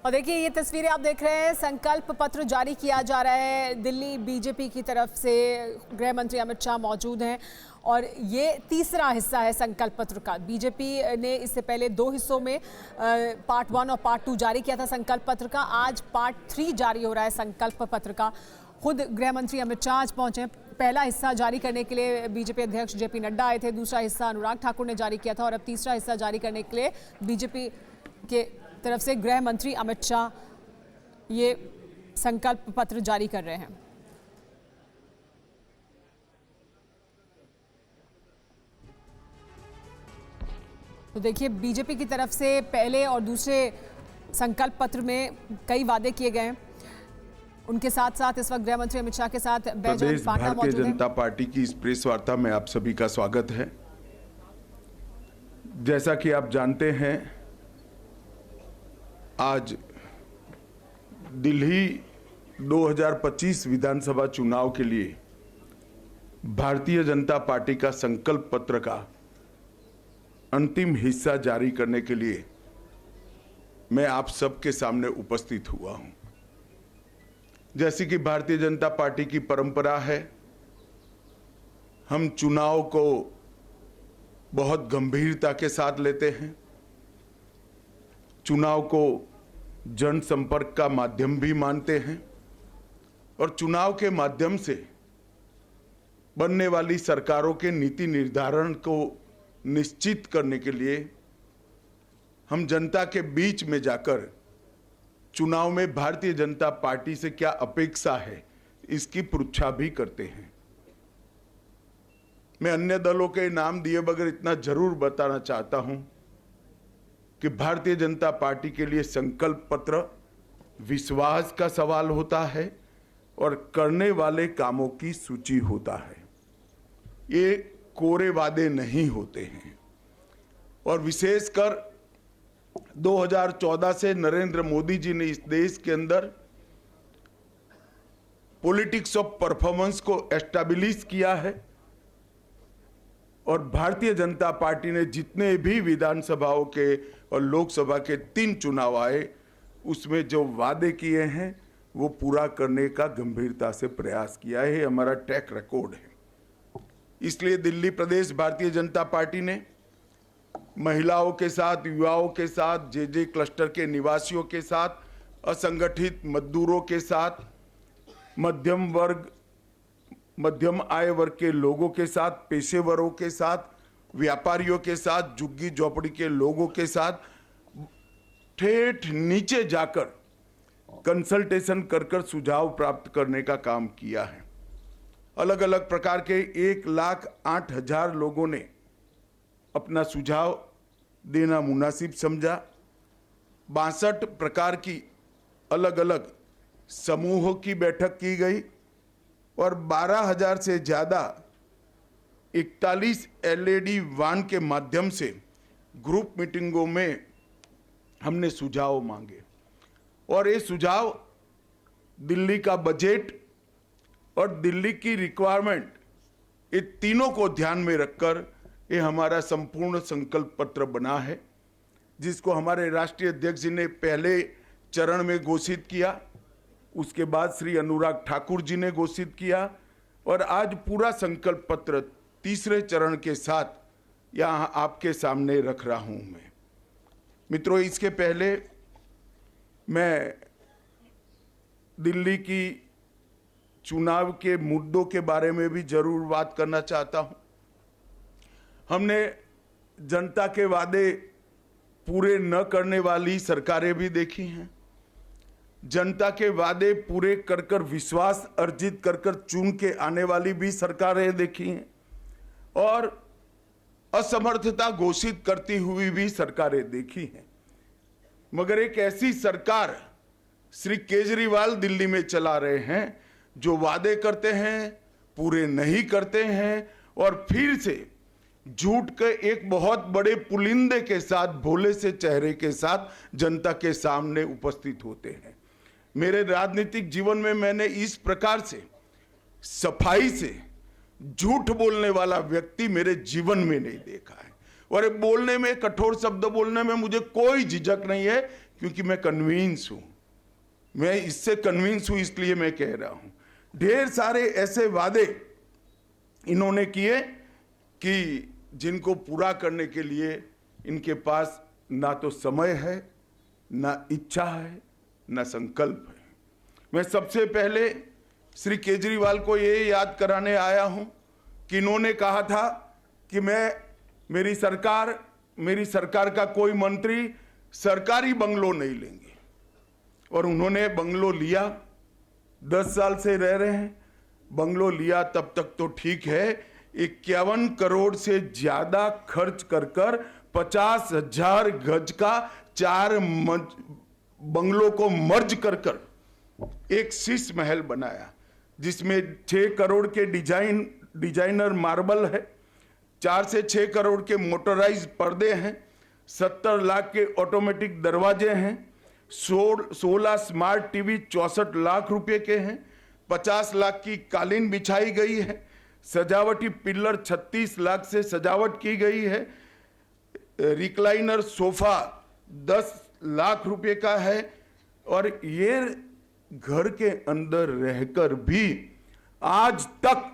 और देखिए ये तस्वीरें आप देख रहे हैं, संकल्प पत्र जारी किया जा रहा है दिल्ली बीजेपी की तरफ से। गृह मंत्री अमित शाह मौजूद हैं और ये तीसरा हिस्सा है संकल्प पत्र का। बीजेपी ने इससे पहले 2 हिस्सों में पार्ट 1 और पार्ट 2 जारी किया था संकल्प पत्र का। आज पार्ट 3 जारी हो रहा है संकल्प पत्र का। खुद गृह मंत्री अमित शाह आज पहुंचे। पहला हिस्सा जारी करने के लिए बीजेपी अध्यक्ष जेपी नड्डा आए थे, दूसरा हिस्सा अनुराग ठाकुर ने जारी किया था और अब तीसरा हिस्सा जारी करने के लिए बीजेपी के तरफ से गृह मंत्री अमित शाह ये संकल्प पत्र जारी कर रहे हैं। तो देखिए बीजेपी की तरफ से पहले और दूसरे संकल्प पत्र में कई वादे किए गए हैं। उनके साथ साथ इस वक्त गृह मंत्री अमित शाह के साथ बैजयंत पांडा मौजूद हैं। भारतीय जनता पार्टी की इस प्रेस वार्ता में आप सभी का स्वागत है। जैसा कि आप जानते हैं, आज दिल्ली 2025 विधानसभा चुनाव के लिए भारतीय जनता पार्टी का संकल्प पत्र का अंतिम हिस्सा जारी करने के लिए मैं आप सबके सामने उपस्थित हुआ हूं। जैसे कि भारतीय जनता पार्टी की परंपरा है, हम चुनाव को बहुत गंभीरता के साथ लेते हैं। चुनाव को जनसंपर्क का माध्यम भी मानते हैं और चुनाव के माध्यम से बनने वाली सरकारों के नीति निर्धारण को निश्चित करने के लिए हम जनता के बीच में जाकर चुनाव में भारतीय जनता पार्टी से क्या अपेक्षा है इसकी परीक्षा भी करते हैं। मैं अन्य दलों के नाम दिए बगैर इतना जरूर बताना चाहता हूं कि भारतीय जनता पार्टी के लिए संकल्प पत्र विश्वास का सवाल होता है और करने वाले कामों की सूची होता है। ये कोरे वादे नहीं होते हैं। और विशेषकर 2014 से नरेंद्र मोदी जी ने इस देश के अंदर पॉलिटिक्स ऑफ परफॉर्मेंस को एस्टैब्लिश किया है और भारतीय जनता पार्टी ने जितने भी विधानसभाओं के और लोकसभा के 3 चुनाव आए उसमें जो वादे किए हैं वो पूरा करने का गंभीरता से प्रयास किया है। हमारा ट्रैक रिकॉर्ड है। इसलिए दिल्ली प्रदेश भारतीय जनता पार्टी ने महिलाओं के साथ, युवाओं के साथ, जे क्लस्टर के निवासियों के साथ, असंगठित मजदूरों के साथ, मध्यम आय वर्ग के लोगों के साथ, पेशेवरों के साथ, व्यापारियों के साथ, झुग्गी झोपड़ी के लोगों के साथ ठेठ नीचे जाकर कंसल्टेशन कर सुझाव प्राप्त करने का काम किया है। अलग अलग प्रकार के 1,08,000 लोगों ने अपना सुझाव देना मुनासिब समझा। 62 प्रकार की अलग अलग समूहों की बैठक की गई और 12,000 से ज़्यादा 41 LED वान के माध्यम से ग्रुप मीटिंगों में हमने सुझाव मांगे और ये सुझाव दिल्ली का बजट और दिल्ली की रिक्वायरमेंट, ये तीनों को ध्यान में रखकर ये हमारा संपूर्ण संकल्प पत्र बना है, जिसको हमारे राष्ट्रीय अध्यक्ष जी ने पहले चरण में घोषित किया, उसके बाद श्री अनुराग ठाकुर जी ने घोषित किया और आज पूरा संकल्प पत्र तीसरे चरण के साथ यहाँ आपके सामने रख रहा हूँ मैं। मित्रों, इसके पहले मैं दिल्ली की चुनाव के मुद्दों के बारे में भी जरूर बात करना चाहता हूँ। हमने जनता के वादे पूरे न करने वाली सरकारें भी देखी हैं। जनता के वादे पूरे कर विश्वास अर्जित कर चुन के आने वाली भी सरकारें देखी हैं और असमर्थता घोषित करती हुई भी सरकारें देखी हैं। मगर एक ऐसी सरकार श्री केजरीवाल दिल्ली में चला रहे हैं जो वादे करते हैं, पूरे नहीं करते हैं और फिर से झूठ के एक बहुत बड़े पुलिंदे के साथ, भोले से चेहरे के साथ जनता के सामने उपस्थित होते हैं। मेरे राजनीतिक जीवन में मैंने इस प्रकार से सफाई से झूठ बोलने वाला व्यक्ति मेरे जीवन में नहीं देखा है। और बोलने में, कठोर शब्द बोलने में मुझे कोई झिझक नहीं है क्योंकि मैं कन्विंस हूं, मैं इससे कन्विंस हूं, इसलिए मैं कह रहा हूं। ढेर सारे ऐसे वादे इन्होंने किए कि जिनको पूरा करने के लिए इनके पास ना तो समय है, ना इच्छा है, ना संकल्प है। मैं सबसे पहले श्री केजरीवाल को ये याद कराने आया हूं कि इन्होंने कहा था कि मेरी सरकार का कोई मंत्री सरकारी बंगलो नहीं लेंगे, और उन्होंने बंगलो लिया। 10 साल से रह रहे हैं, बंगलो लिया तब तक तो ठीक है। 51 करोड़ से ज्यादा खर्च कर 50,000 गज का 4 बंगलों को मर्ज कर एक शीश महल बनाया, जिसमें 6 करोड़ के डिजाइनर मार्बल है, 4 से 6 करोड़ के मोटराइज पर्दे हैं, 70 लाख के ऑटोमेटिक दरवाजे हैं, 16 स्मार्ट टीवी 64 लाख रुपए के हैं, 50 लाख की कालीन बिछाई गई है, सजावटी पिलर 36 लाख से सजावट की गई है, रिक्लाइनर सोफा 10 लाख रुपए का है। और ये घर के अंदर रहकर भी आज तक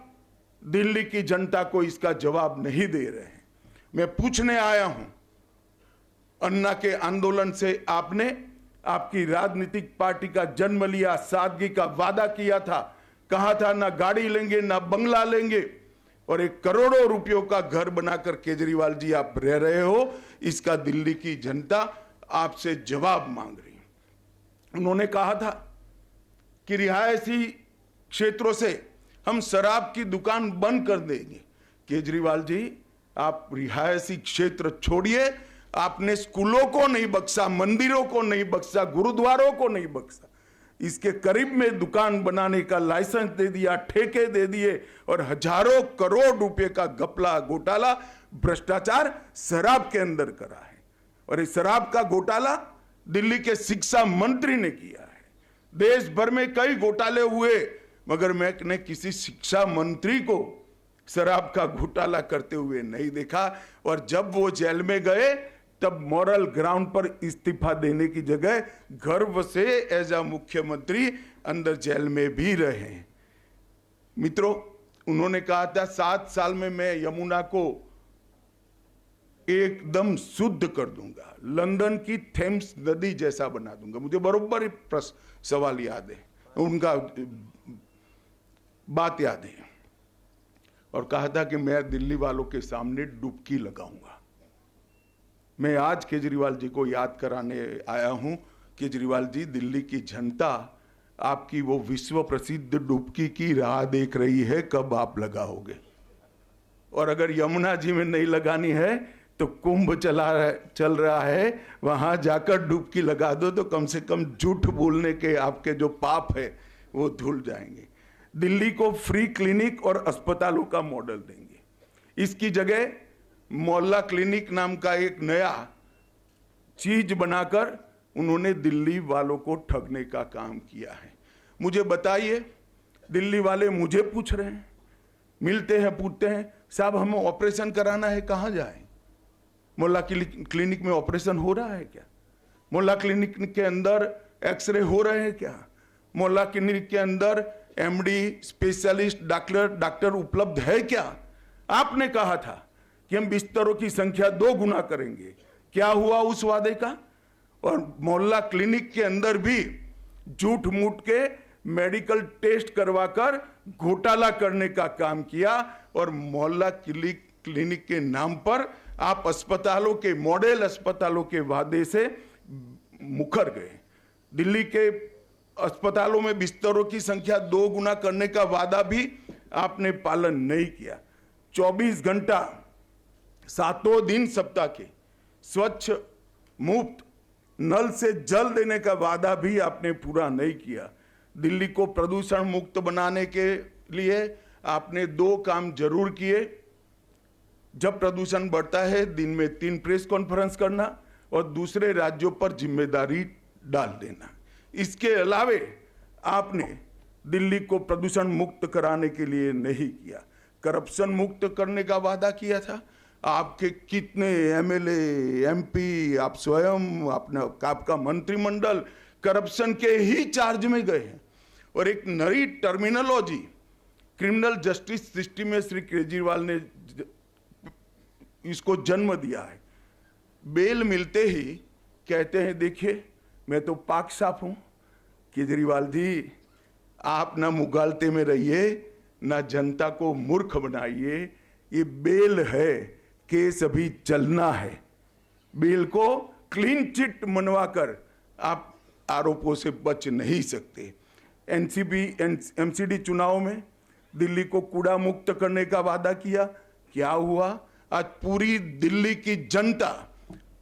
दिल्ली की जनता को इसका जवाब नहीं दे रहे हैं। मैं पूछने आया हूं, अन्ना के आंदोलन से आपने आपकी राजनीतिक पार्टी का जन्म लिया, सादगी का वादा किया था, कहा था ना गाड़ी लेंगे ना बंगला लेंगे, और 1 करोड़ों रुपयों का घर बनाकर केजरीवाल जी आप रह रहे हो। इसका दिल्ली की जनता आपसे जवाब मांग रही है। उन्होंने कहा था कि रिहायशी क्षेत्रों से हम शराब की दुकान बंद कर देंगे। केजरीवाल जी, आप रिहायशी क्षेत्र छोड़िए, आपने स्कूलों को नहीं बख्शा, मंदिरों को नहीं बख्शा, गुरुद्वारों को नहीं बख्शा, इसके करीब में दुकान बनाने का लाइसेंस दे दिया, ठेके दे दिए, और हजारों करोड़ रुपए का घपला घोटाला भ्रष्टाचार शराब के अंदर करा है। और इस शराब का घोटाला दिल्ली के शिक्षा मंत्री ने किया है। देश भर में कई घोटाले हुए, मगर मैंने किसी शिक्षा मंत्री को शराब का घोटाला करते हुए नहीं देखा। और जब वो जेल में गए तब मॉरल ग्राउंड पर इस्तीफा देने की जगह गर्व से एज अ मुख्यमंत्री अंदर जेल में भी रहे। मित्रों, उन्होंने कहा था 7 साल में मैं यमुना को एकदम शुद्ध कर दूंगा, लंदन की थेम्स नदी जैसा बना दूंगा। मुझे बरोबर सवाल याद है, उनका बात याद है, और कहा था कि मैं दिल्ली वालों के सामने डुबकी लगाऊंगा। मैं आज केजरीवाल जी को याद कराने आया हूं, केजरीवाल जी, दिल्ली की जनता आपकी वो विश्व प्रसिद्ध डुबकी की राह देख रही है, कब आप लगाओगे। और अगर यमुना जी में नहीं लगानी है तो कुंभ चल रहा है, वहां जाकर डुबकी लगा दो, तो कम से कम झूठ बोलने के आपके जो पाप है वो धुल जाएंगे। दिल्ली को फ्री क्लिनिक और अस्पतालों का मॉडल देंगे। इसकी जगह मोहल्ला क्लिनिक नाम का एक नया चीज बनाकर उन्होंने दिल्ली वालों को ठगने का काम किया है। मुझे बताइए, दिल्ली वाले मुझे पूछ रहे हैं, मिलते हैं, पूछते हैं, साहब हमें ऑपरेशन कराना है, कहां जाएं? मोहल्ला क्लिनिक में ऑपरेशन हो रहा है क्या? मोहल्ला क्लिनिक के अंदर एक्सरे हो रहे हैं क्या? मोहल्ला क्लिनिक के अंदर एमडी, स्पेशलिस्ट डॉक्टर उपलब्ध है क्या? आपने कहा था कि हम बिस्तरों की संख्या 2 गुना करेंगे। क्या हुआ उस वादे का? और मोहल्ला क्लिनिक के अंदर भी झूठ मूठ के मेडिकल टेस्ट करवाकर घोटाला करने का काम किया, और मोहल्ला क्लिनिक के नाम पर आप अस्पतालों के, मॉडल अस्पतालों के वादे से मुकर गए। दिल्ली के अस्पतालों में बिस्तरों की संख्या 2 गुना करने का वादा भी आपने पालन नहीं किया। 24 घंटा 7 दिन सप्ताह के स्वच्छ मुफ्त नल से जल देने का वादा भी आपने पूरा नहीं किया। दिल्ली को प्रदूषण मुक्त बनाने के लिए आपने 2 काम जरूर किए। जब प्रदूषण बढ़ता है, दिन में 3 प्रेस कॉन्फ्रेंस करना और दूसरे राज्यों पर जिम्मेदारी डाल देना। इसके अलावे आपने दिल्ली को प्रदूषण मुक्त कराने के लिए नहीं किया। करप्शन मुक्त करने का वादा किया था, आपके कितने एमएलए, एमपी, आप स्वयं, अपना आपका मंत्रिमंडल करप्शन के ही चार्ज में गए हैं। और एक नई टर्मिनोलॉजी क्रिमिनल जस्टिस सिस्टम में श्री केजरीवाल ने इसको जन्म दिया है। बेल मिलते ही कहते हैं देखिए मैं तो पाक साफ हूं। केजरीवाल जी, आप ना मुगालते में रहिए, ना जनता को मूर्ख बनाइए। ये बेल है, केस अभी चलना है। बेल को क्लीन चिट मनवाकर आप आरोपों से बच नहीं सकते। एमसीडी चुनाव में दिल्ली को कूड़ा मुक्त करने का वादा किया, क्या हुआ? आज पूरी दिल्ली की जनता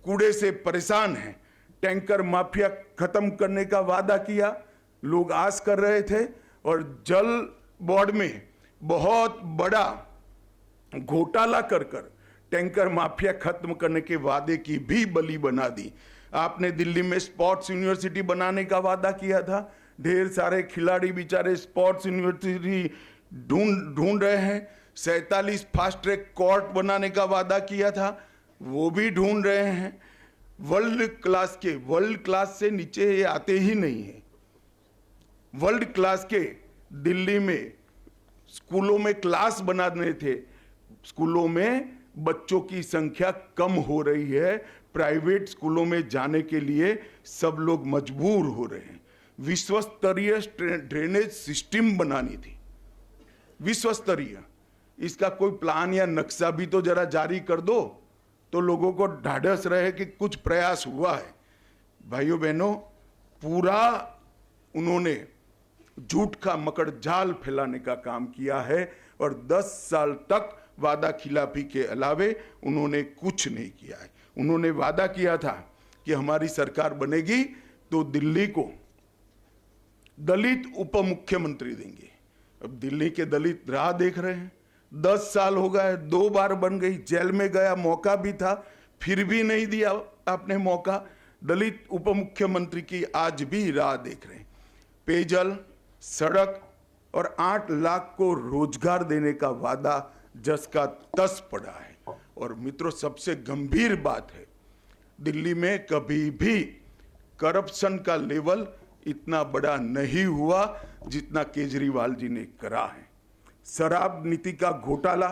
कूड़े से परेशान है। टैंकर माफिया खत्म करने का वादा किया, लोग आस कर रहे थे, और जल बोर्ड में बहुत बड़ा घोटाला कर टैंकर माफिया खत्म करने के वादे की भी बलि बना दी। आपने दिल्ली में स्पोर्ट्स यूनिवर्सिटी बनाने का वादा किया था, ढेर सारे खिलाड़ी बेचारे स्पोर्ट्स यूनिवर्सिटी ढूंढ रहे हैं। 47 फास्ट ट्रैक कोर्ट बनाने का वादा किया था, वो भी ढूंढ रहे हैं। वर्ल्ड क्लास से नीचे ये आते ही नहीं है। वर्ल्ड क्लास के दिल्ली में स्कूलों में क्लास बनाने थे, स्कूलों में बच्चों की संख्या कम हो रही है। प्राइवेट स्कूलों में जाने के लिए सब लोग मजबूर हो रहे हैं। विश्व स्तरीय ड्रेनेज सिस्टम बनानी थी, विश्व स्तरीय। इसका कोई प्लान या नक्शा भी तो जरा जारी कर दो, तो लोगों को ढाढ़स रहे कि कुछ प्रयास हुआ है। भाइयों बहनों, पूरा उन्होंने झूठ का मकड़ जाल फैलाने का काम किया है, और 10 साल तक वादा खिलाफी के अलावे उन्होंने कुछ नहीं किया है। उन्होंने वादा किया था कि हमारी सरकार बनेगी तो दिल्ली को दलित उप मुख्यमंत्री देंगे। अब दिल्ली के दलित राह देख रहे हैं। 10 साल हो गए, 2 बार बन गई, जेल में गया, मौका भी था, फिर भी नहीं दिया आपने मौका। दलित उप मुख्यमंत्री की आज भी राह देख रहे हैं। पेयजल, सड़क और 8 लाख को रोजगार देने का वादा जस का तस पड़ा है। और मित्रों, सबसे गंभीर बात है, दिल्ली में कभी भी करप्शन का लेवल इतना बड़ा नहीं हुआ जितना केजरीवाल जी ने करा है। शराब नीति का घोटाला,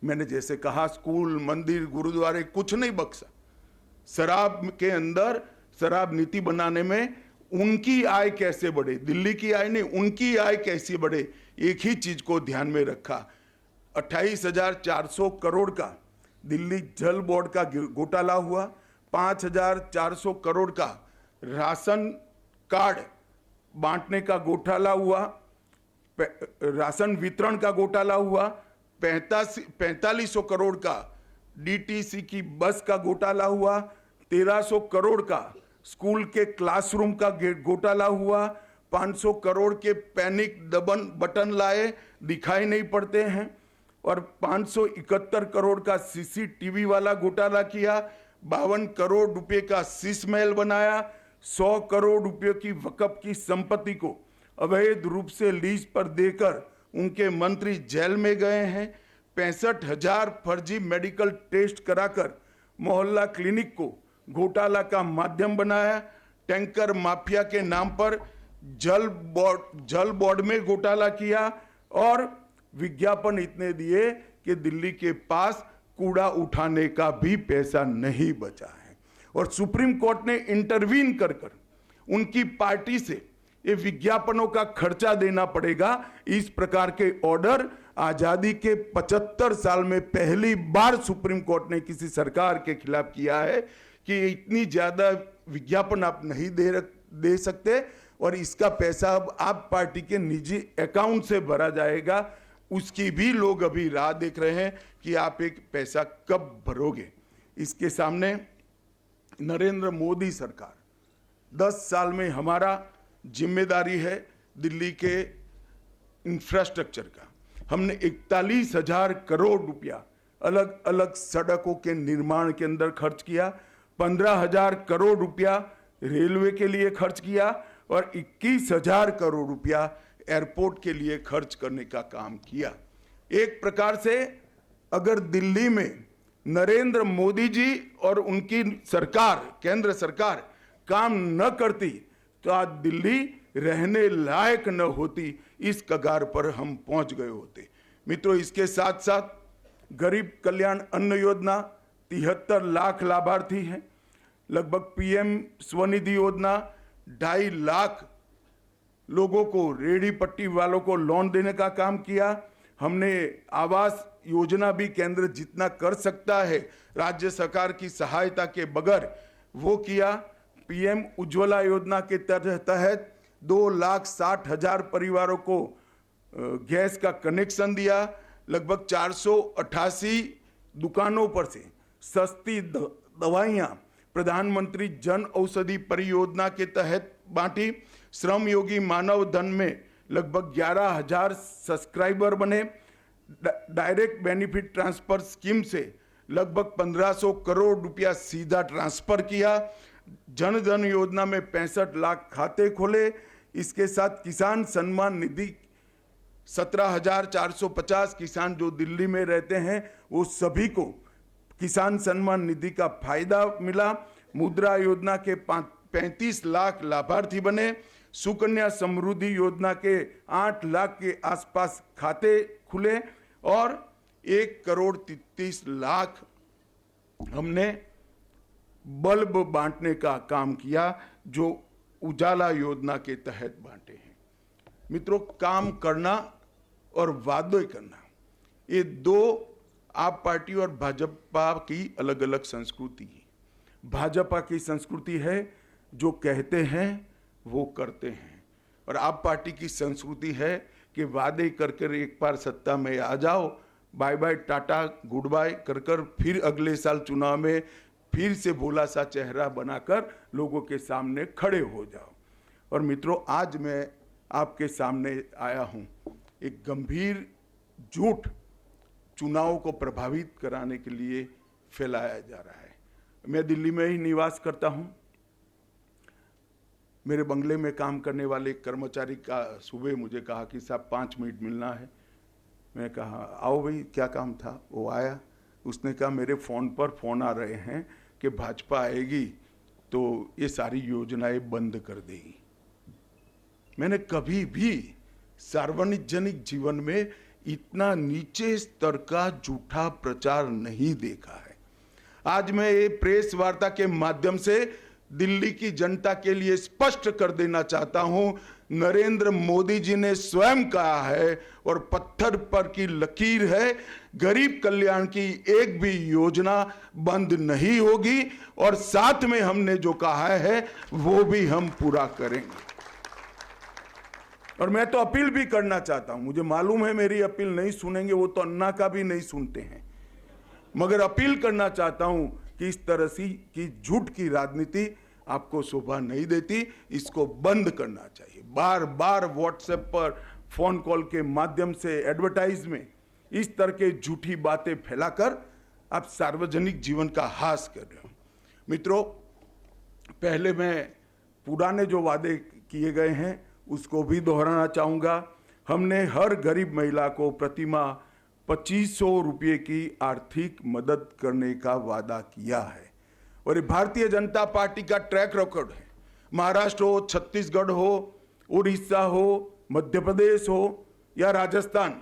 मैंने जैसे कहा, स्कूल, मंदिर, गुरुद्वारे कुछ नहीं बख्शा। शराब के अंदर शराब नीति बनाने में उनकी आय कैसे बढ़े, दिल्ली की आय नहीं, उनकी आय कैसे बढ़े, एक ही चीज को ध्यान में रखा। 28,400 करोड़ का दिल्ली जल बोर्ड का घोटाला हुआ, 5,400 करोड़ का राशन कार्ड बांटने का घोटाला हुआ, राशन वितरण का घोटाला हुआ, 4500 करोड़ का डीटीसी की बस का घोटाला हुआ, 1300 करोड़ का स्कूल के क्लासरूम का घोटाला हुआ, 500 करोड़ के पैनिक बटन लाए, दिखाई नहीं पड़ते हैं, और 571 करोड़ का सीसीटीवी वाला घोटाला किया, 52 करोड़ रुपए का शीश महल बनाया, 100 करोड़ रुपए की वक्फ की संपत्ति को अवैध रूप से लीज पर देकर उनके मंत्री जेल में गए हैं, 65,000 फर्जी मेडिकल टेस्ट कराकर मोहल्ला क्लिनिक को घोटाला का माध्यम बनाया, टैंकर माफिया के नाम पर जल बोर्ड में घोटाला किया, और विज्ञापन इतने दिए कि दिल्ली के पास कूड़ा उठाने का भी पैसा नहीं बचा है। और सुप्रीम कोर्ट ने इंटरवीन कर उनकी पार्टी से ये विज्ञापनों का खर्चा देना पड़ेगा, इस प्रकार के ऑर्डर आजादी के 75 साल में पहली बार सुप्रीम कोर्ट ने किसी सरकार के खिलाफ किया है कि इतनी ज्यादा विज्ञापन आप नहीं दे सकते, और इसका पैसा अब आप पार्टी के निजी अकाउंट से भरा जाएगा। उसकी भी लोग अभी राह देख रहे हैं कि आप एक पैसा कब भरोगे। इसके सामने नरेंद्र मोदी सरकार, 10 साल में हमारा जिम्मेदारी है दिल्ली के इंफ्रास्ट्रक्चर का। हमने 41,000 करोड़ रुपया अलग अलग सड़कों के निर्माण के अंदर खर्च किया, 15,000 करोड़ रुपया रेलवे के लिए खर्च किया, और 21,000 करोड़ रुपया एयरपोर्ट के लिए खर्च करने का काम किया। एक प्रकार से अगर दिल्ली में नरेंद्र मोदी जी और उनकी सरकार, केंद्र सरकार काम न करती तो आज दिल्ली रहने लायक न होती, इस कगार पर हम पहुंच गए होते। मित्रों, इसके साथ साथ गरीब कल्याण अन्न योजना 73 लाख लाभार्थी हैं। लगभग पीएम स्वनिधि योजना 2.5 लाख लोगों को, रेहड़ी पट्टी वालों को लोन देने का काम किया। हमने आवास योजना भी केंद्र जितना कर सकता है राज्य सरकार की सहायता के बगैर वो किया। पीएम उज्ज्वला योजना के तहत 2,60,000 परिवारों को गैस का कनेक्शन दिया। लगभग 488 दुकानों पर से सस्ती दवाइयां प्रधानमंत्री जन औषधि परियोजना के तहत बांटी। श्रम योगी मानव धन में लगभग 11,000 सब्सक्राइबर बने। डायरेक्ट बेनिफिट ट्रांसफर स्कीम से लगभग 1,500 करोड़ रुपया सीधा ट्रांसफर किया। जन धन योजना में 65 लाख खाते खोले। इसके साथ किसान सम्मान निधि 17,450 किसान जो दिल्ली में रहते हैं वो सभी को किसान सम्मान निधि का फायदा मिला। मुद्रा योजना के 35 लाख लाभार्थी बने। सुकन्या समृद्धि योजना के 8 लाख के आसपास खाते खुले और 1,33 लाख हमने बल्ब बांटने का काम किया जो उजाला योजना के तहत बांटे हैं। मित्रों, काम करना और वादे करना, ये दो आप पार्टी और भाजपा की अलग अलग संस्कृति है। भाजपा की संस्कृति है जो कहते हैं वो करते हैं, और आप पार्टी की संस्कृति है कि वादे कर कर एक बार सत्ता में आ जाओ, bye bye tata good bye कर कर फिर अगले साल चुनाव में फिर से भोला सा चेहरा बनाकर लोगों के सामने खड़े हो जाओ। और मित्रों, आज मैं आपके सामने आया हूं एक गंभीर झूठ चुनाव को प्रभावित कराने के लिए फैलाया जा रहा है। मैं दिल्ली में ही निवास करता हूं। मेरे बंगले में काम करने वाले कर्मचारी का सुबह मुझे कहा कि साहब 5 मिनट मिलना है। मैं कहा आओ भाई, क्या काम था। वो आया, उसने कहा मेरे फ़ोन पर फ़ोन आ रहे हैं कि भाजपा आएगी तो ये सारी योजनाएं बंद कर देगी। मैंने कभी भी सार्वजनिक जीवन में इतना नीचे स्तर का झूठा प्रचार नहीं देखा है। आज मैं ये प्रेस वार्ता के माध्यम से दिल्ली की जनता के लिए स्पष्ट कर देना चाहता हूं, नरेंद्र मोदी जी ने स्वयं कहा है और पत्थर पर की लकीर है, गरीब कल्याण की एक भी योजना बंद नहीं होगी और साथ में हमने जो कहा है वो भी हम पूरा करेंगे। और मैं तो अपील भी करना चाहता हूं, मुझे मालूम है मेरी अपील नहीं सुनेंगे, वो तो अन्ना का भी नहीं सुनते हैं, मगर अपील करना चाहता हूं कि इस तरह की झूठ की राजनीति आपको शोभा नहीं देती, इसको बंद करना चाहिए। बार बार व्हाट्सएप पर फोन कॉल के माध्यम से एडवर्टाइज में इस तरह के झूठी बातें फैलाकर आप सार्वजनिक जीवन का हास कर रहे हो। मित्रों, पहले मैं पुराने जो वादे किए गए हैं उसको भी दोहराना चाहूँगा। हमने हर गरीब महिला को प्रतिमाह 2,500 रुपये की आर्थिक मदद करने का वादा किया है और ये भारतीय जनता पार्टी का ट्रैक रिकॉर्ड है। महाराष्ट्र हो, छत्तीसगढ़ हो, उड़ीसा हो, मध्य प्रदेश हो या राजस्थान,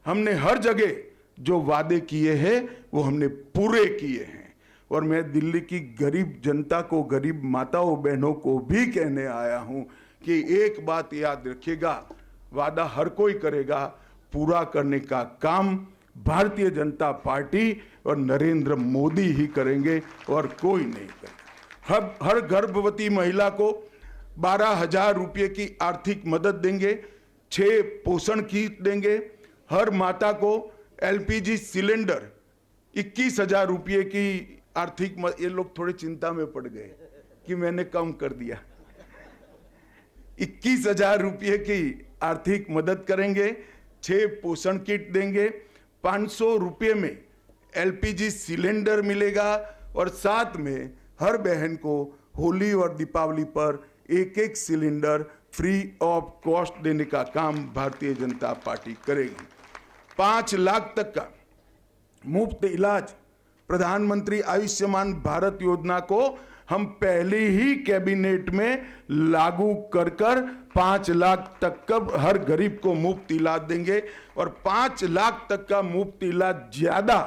हमने हर जगह जो वादे किए हैं वो हमने पूरे किए हैं। और मैं दिल्ली की गरीब जनता को, गरीब माताओं बहनों को भी कहने आया हूं कि एक बात याद रखिएगा, वादा हर कोई करेगा, पूरा करने का काम भारतीय जनता पार्टी और नरेंद्र मोदी ही करेंगे और कोई नहीं करेगा। हर गर्भवती महिला को 12,000 रुपये की आर्थिक मदद देंगे, 6 पोषण किट देंगे, हर माता को एलपीजी सिलेंडर 21,000 रुपये की आर्थिक ये लोग थोड़े चिंता में पड़ गए कि मैंने कम कर दिया। 21,000 रुपये की आर्थिक मदद करेंगे, 6 पोषण किट देंगे, 500 रुपये में एलपीजी सिलेंडर मिलेगा और साथ में हर बहन को होली और दीपावली पर 1-1 सिलेंडर फ्री ऑफ कॉस्ट देने का काम भारतीय जनता पार्टी करेगी। 5 लाख तक का मुफ्त इलाज, प्रधानमंत्री आयुष्मान भारत योजना को हम पहले ही कैबिनेट में लागू कर 5 लाख तक का हर गरीब को मुफ्त इलाज देंगे और 5 लाख तक का मुफ्त इलाज ज्यादा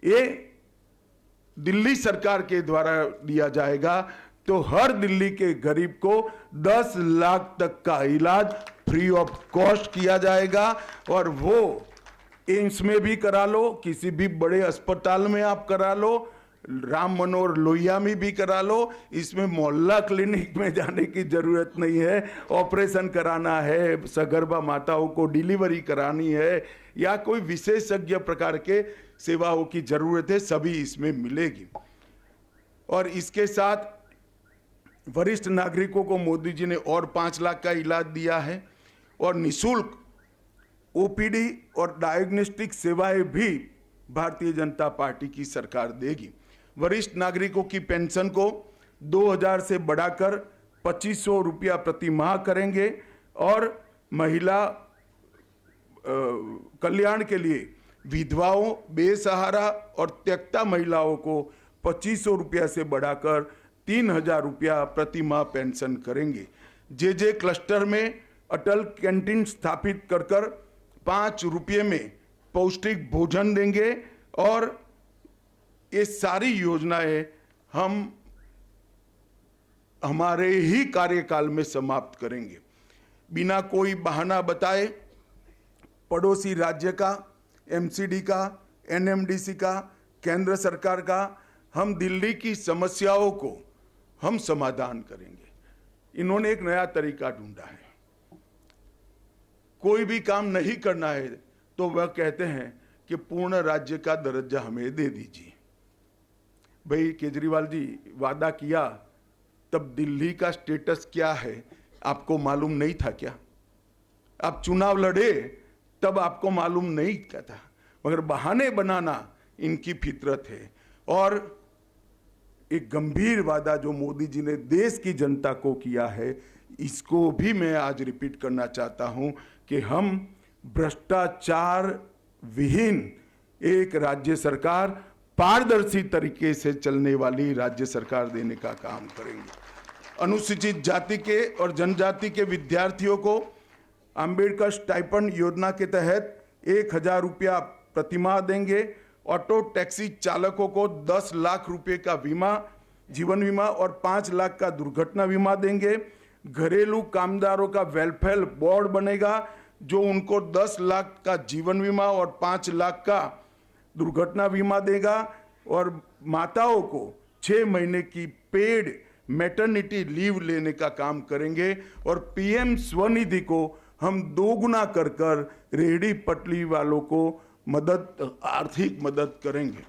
ये दिल्ली सरकार के द्वारा दिया जाएगा। तो हर दिल्ली के गरीब को 10 लाख तक का इलाज फ्री ऑफ कॉस्ट किया जाएगा और वो एम्स में भी करा लो, किसी भी बड़े अस्पताल में आप करा लो, राम मनोहर लोहिया में भी करा लो। इसमें मोहल्ला क्लिनिक में जाने की जरूरत नहीं है। ऑपरेशन कराना है, सगर्भा माताओं को डिलीवरी करानी है या कोई विशेषज्ञ प्रकार के सेवाओं की जरूरत है, सभी इसमें मिलेगी। और इसके साथ वरिष्ठ नागरिकों को मोदी जी ने और 5 लाख का इलाज दिया है और निःशुल्क ओपीडी और डायग्नोस्टिक सेवाएं भी भारतीय जनता पार्टी की सरकार देगी। वरिष्ठ नागरिकों की पेंशन को 2000 से बढ़ाकर 2500 रुपया प्रति माह करेंगे और महिला कल्याण के लिए विधवाओं, बेसहारा और त्यक्ता महिलाओं को 2500 रुपया से बढ़ाकर 3000 रुपया प्रति माह पेंशन करेंगे। जे क्लस्टर में अटल कैंटीन स्थापित कर 5 रुपये में पौष्टिक भोजन देंगे और ये सारी योजनाएं हम हमारे ही कार्यकाल में समाप्त करेंगे। बिना कोई बहाना बताए पड़ोसी राज्य का, एमसीडी का, एनएमडीसी का, केंद्र सरकार का, हम दिल्ली की समस्याओं को हम समाधान करेंगे। इन्होंने एक नया तरीका ढूंढा है। कोई भी काम नहीं करना है तो वह कहते हैं कि पूर्ण राज्य का दर्जा हमें दे दीजिए। भाई केजरीवाल जी, वादा किया तब दिल्ली का स्टेटस क्या है आपको मालूम नहीं था क्या? आप चुनाव लड़े तब आपको मालूम नहीं क्या था? मगर बहाने बनाना इनकी फितरत है। और एक गंभीर वादा जो मोदी जी ने देश की जनता को किया है, इसको भी मैं आज रिपीट करना चाहता हूं कि हम भ्रष्टाचार विहीन एक राज्य सरकार, पारदर्शी तरीके से चलने वाली राज्य सरकार देने का काम करेंगे। अनुसूचित जाति के और जनजाति के विद्यार्थियों को अंबेडकर स्टाइपेंड योजना के तहत 1000 रुपया प्रतिमाह देंगे। ऑटो टैक्सी चालकों को 10 लाख रुपए का बीमा, जीवन बीमा और 5 लाख का दुर्घटना बीमा देंगे। घरेलू कामदारों का वेलफेयर बोर्ड बनेगा जो उनको 10 लाख का जीवन बीमा और 5 लाख का दुर्घटना बीमा देगा और माताओं को 6 महीने की पेड मैटरनिटी लीव लेने का काम करेंगे। और पीएम स्वनिधि को हम दोगुना कर रेहड़ी पटरी वालों को मदद, आर्थिक मदद करेंगे।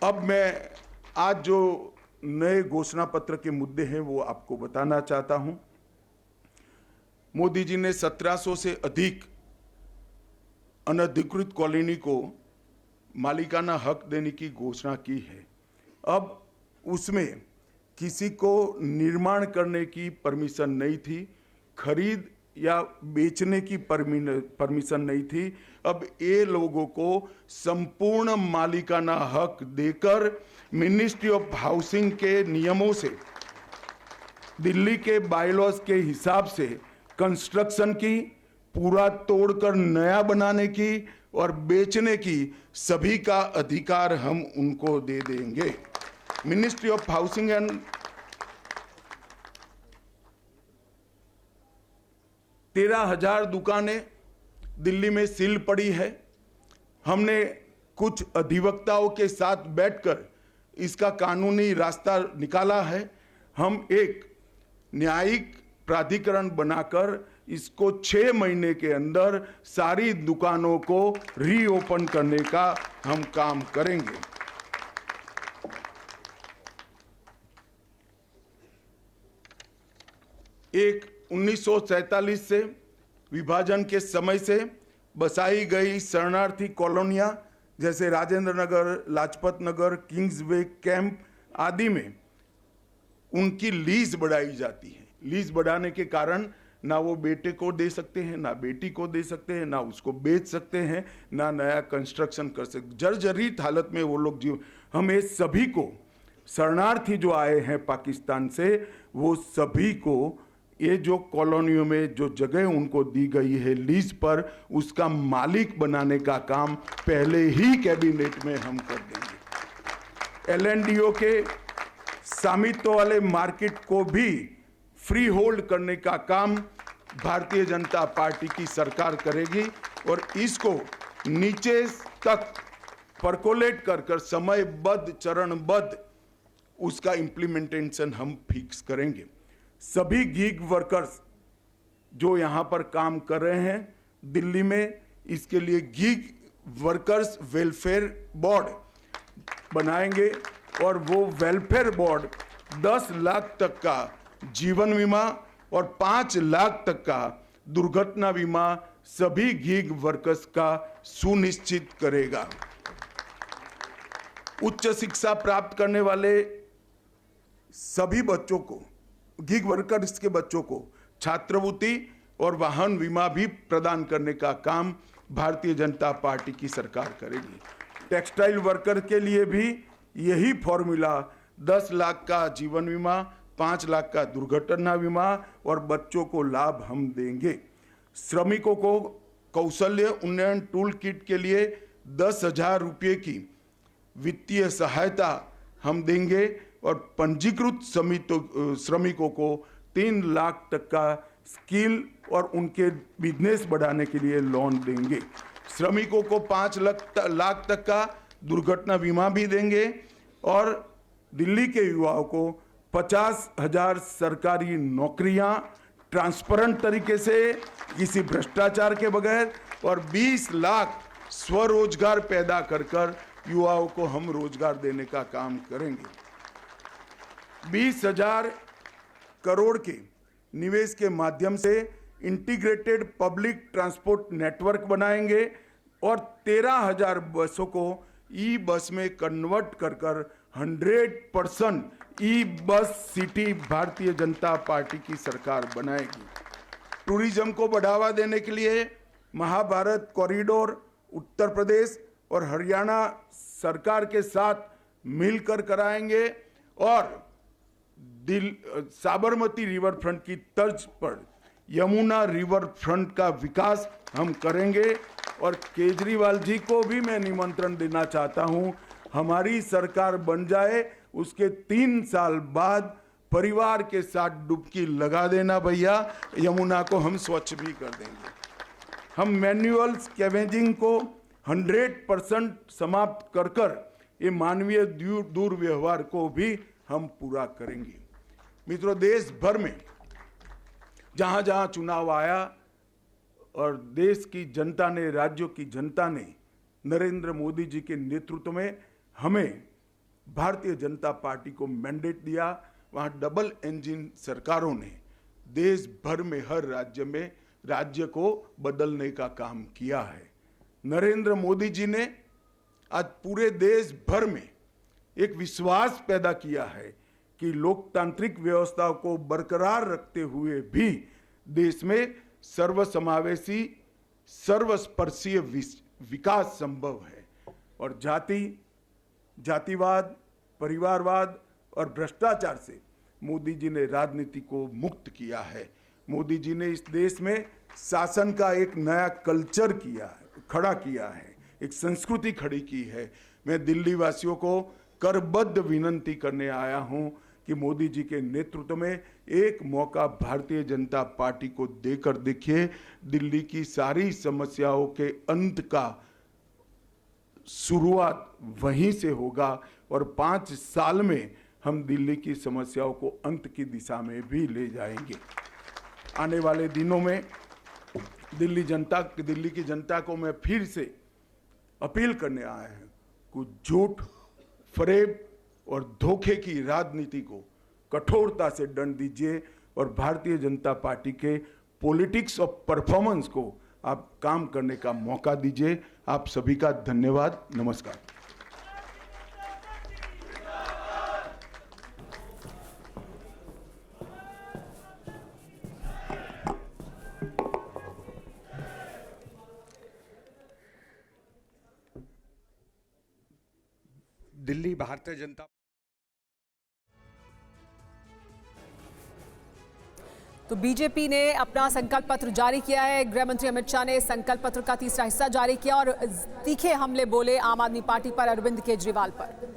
अब मैं आज जो नए घोषणा पत्र के मुद्दे हैं वो आपको बताना चाहता हूं। मोदी जी ने 1700 से अधिक अनधिकृत कॉलोनी को मालिकाना हक देने की घोषणा की है। अब उसमें किसी को निर्माण करने की परमिशन नहीं थी, खरीद या बेचने की परमिशन नहीं थी। अब ये लोगों को संपूर्ण मालिकाना हक देकर मिनिस्ट्री ऑफ हाउसिंग के नियमों से, दिल्ली के बायलॉज के हिसाब से कंस्ट्रक्शन की, पूरा तोड़कर नया बनाने की और बेचने की सभी का अधिकार हम उनको दे देंगे। मिनिस्ट्री ऑफ हाउसिंग एंड 13,000 दुकानें दिल्ली में सील पड़ी है। हमने कुछ अधिवक्ताओं के साथ बैठकर इसका कानूनी रास्ता निकाला है। हम एक न्यायिक प्राधिकरण बनाकर इसको 6 महीने के अंदर सारी दुकानों को रीओपन करने का हम काम करेंगे। एक 1947 से विभाजन के समय से बसाई गई शरणार्थी कॉलोनियां जैसे राजेंद्र नगर, लाजपत नगर, किंग्सवे कैंप आदि में उनकी लीज बढ़ाई जाती है। लीज बढ़ाने के कारण ना वो बेटे को दे सकते हैं, ना बेटी को दे सकते हैं, ना उसको बेच सकते हैं, ना नया कंस्ट्रक्शन कर सकते। जर्जरित हालत में वो लोग जीव। हम ये सभी को, शरणार्थी जो आए हैं पाकिस्तान से, वो सभी को ये जो कॉलोनियों में जो जगह उनको दी गई है लीज पर, उसका मालिक बनाने का काम पहले ही कैबिनेट में हम कर देंगे। एलएनडीओ के स्वामित्व वाले मार्केट को भी फ्री होल्ड करने का काम भारतीय जनता पार्टी की सरकार करेगी और इसको नीचे तक परकोलेट कर समयबद्ध, चरणबद्ध उसका इम्प्लीमेंटेशन हम फिक्स करेंगे। सभी गीग वर्कर्स जो यहाँ पर काम कर रहे हैं दिल्ली में, इसके लिए गीग वर्कर्स वेलफेयर बोर्ड बनाएंगे और वो वेलफेयर बोर्ड 10 लाख तक का जीवन बीमा और 5 लाख तक का दुर्घटना बीमा सभी गीग वर्कर्स का सुनिश्चित करेगा। उच्च शिक्षा प्राप्त करने वाले सभी बच्चों को, गीग वर्कर्स के बच्चों को छात्रवृत्ति और वाहन बीमा भी प्रदान करने का काम भारतीय जनता पार्टी की सरकार करेगी। टेक्सटाइल वर्कर के लिए भी यही फॉर्मूला, 10 लाख का जीवन बीमा, 5 लाख का दुर्घटना बीमा और बच्चों को लाभ हम देंगे। श्रमिकों को कौशल्य उन्नयन टूल किट के लिए 10,000 रुपये की वित्तीय सहायता हम देंगे और पंजीकृत श्रमिकों को 3 लाख तक का स्किल और उनके बिजनेस बढ़ाने के लिए लोन देंगे। श्रमिकों को 5 लाख तक का दुर्घटना बीमा भी देंगे और दिल्ली के युवाओं को 50,000 सरकारी नौकरियां ट्रांसपेरेंट तरीके से, किसी भ्रष्टाचार के बगैर, और 20 लाख स्वरोजगार पैदा कर युवाओं को हम रोजगार देने का काम करेंगे। 20,000 करोड़ के निवेश के माध्यम से इंटीग्रेटेड पब्लिक ट्रांसपोर्ट नेटवर्क बनाएंगे और 13,000 बसों को ई बस में कन्वर्ट कर 100% ई bus city Bharatiya Janata party की सरकार बनाएगी। टूरिज्म को बढ़ावा देने के लिए महाभारत कॉरिडोर उत्तर प्रदेश और हरियाणा सरकार के साथ मिलकर कराएंगे और साबरमती रिवर फ्रंट की तर्ज पर यमुना रिवर फ्रंट का विकास हम करेंगे। और केजरीवाल जी को भी मैं निमंत्रण देना चाहता हूं, हमारी सरकार बन जाए उसके 3 साल बाद परिवार के साथ डुबकी लगा देना भैया, यमुना को हम स्वच्छ भी कर देंगे। हम मैन्युअल स्कैवेजिंग को 100% समाप्त कर ये मानवीय दुर्व्यवहार को भी हम पूरा करेंगे। मित्रों, देश भर में जहां जहां चुनाव आया और देश की जनता ने, राज्यों की जनता ने नरेंद्र मोदी जी के नेतृत्व में हमें भारतीय जनता पार्टी को मैंडेट दिया, वहां डबल इंजन सरकारों ने देश भर में हर राज्य को बदलने का काम किया है। नरेंद्र मोदी जी ने आज पूरे देश भर में एक विश्वास पैदा किया है कि लोकतांत्रिक व्यवस्था को बरकरार रखते हुए भी देश में सर्वसमावेशी, सर्वस्पर्शीय विकास संभव है और जातिवाद, परिवारवाद और भ्रष्टाचार से मोदी जी ने राजनीति को मुक्त किया है। मोदी जी ने इस देश में शासन का एक नया कल्चर खड़ा किया है, एक संस्कृति खड़ी की है। मैं दिल्ली वासियों को करबद्ध विनंती करने आया हूं कि मोदी जी के नेतृत्व में एक मौका भारतीय जनता पार्टी को देकर देखिए। दिल्ली की सारी समस्याओं के अंत का शुरुआत वहीं से होगा और 5 साल में हम दिल्ली की समस्याओं को अंत की दिशा में भी ले जाएंगे। आने वाले दिनों में दिल्ली की जनता को मैं फिर से अपील करने आया हूं, कुछ झूठ, फरेब और धोखे की राजनीति को कठोरता से दंड दीजिए और भारतीय जनता पार्टी के पॉलिटिक्स ऑफ परफॉर्मेंस को आप काम करने का मौका दीजिए। आप सभी का धन्यवाद। नमस्कार। दिल्ली भारतीय जनता तो बीजेपी ने अपना संकल्प पत्र जारी किया है। गृह मंत्री अमित शाह ने संकल्प पत्र का तीसरा हिस्सा जारी किया और तीखे हमले बोले आम आदमी पार्टी पर, अरविंद केजरीवाल पर।